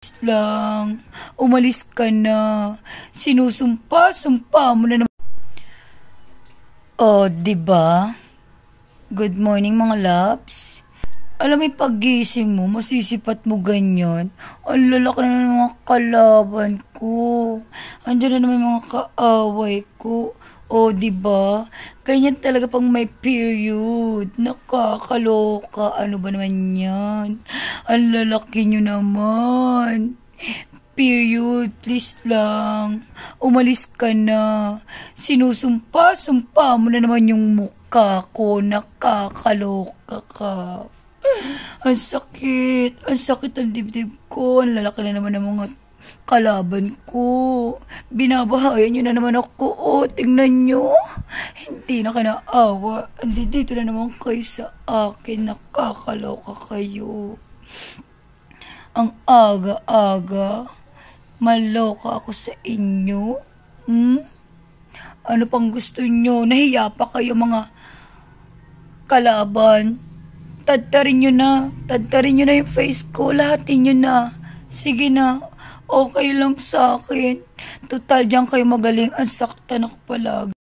lang. Umalis ka na. Sinusumpa-sumpa mo na naman. Oh, diba? Good morning mga loves. Alam mo yung paggising mo, masisipat mo ganyan. Ang lalaki na ng mga kalaban ko. Andiyan na naman mga kaaway ko. O, diba? Ganyan talaga pang may period. Nakakaloka. Ano ba naman yan? Ang lalaki nyo naman. Period, please lang. Umalis ka na. Sinusumpa-sumpa mo na naman yung mukha ko. Nakakaloka ka. Ang sakit. Ang sakit ang dibdib ko. Ang lalaki na naman ng mga kalaban ko. Binabahayan nyo na naman ako. O, tingnan nyo. Hindi na kinaawa. Dito na naman kayo sa akin. Nakakaloka kayo. Ang aga-aga. Maloka ako sa inyo. Ano pang gusto nyo? Nahiya pa kayo mga kalaban. Tadtarin nyo na. Tadtarin nyo na yung face ko. Lahatin nyo na. Sige na. Okay lang sa akin. Total, diyan kayo magaling. Ang saktan ako palagi.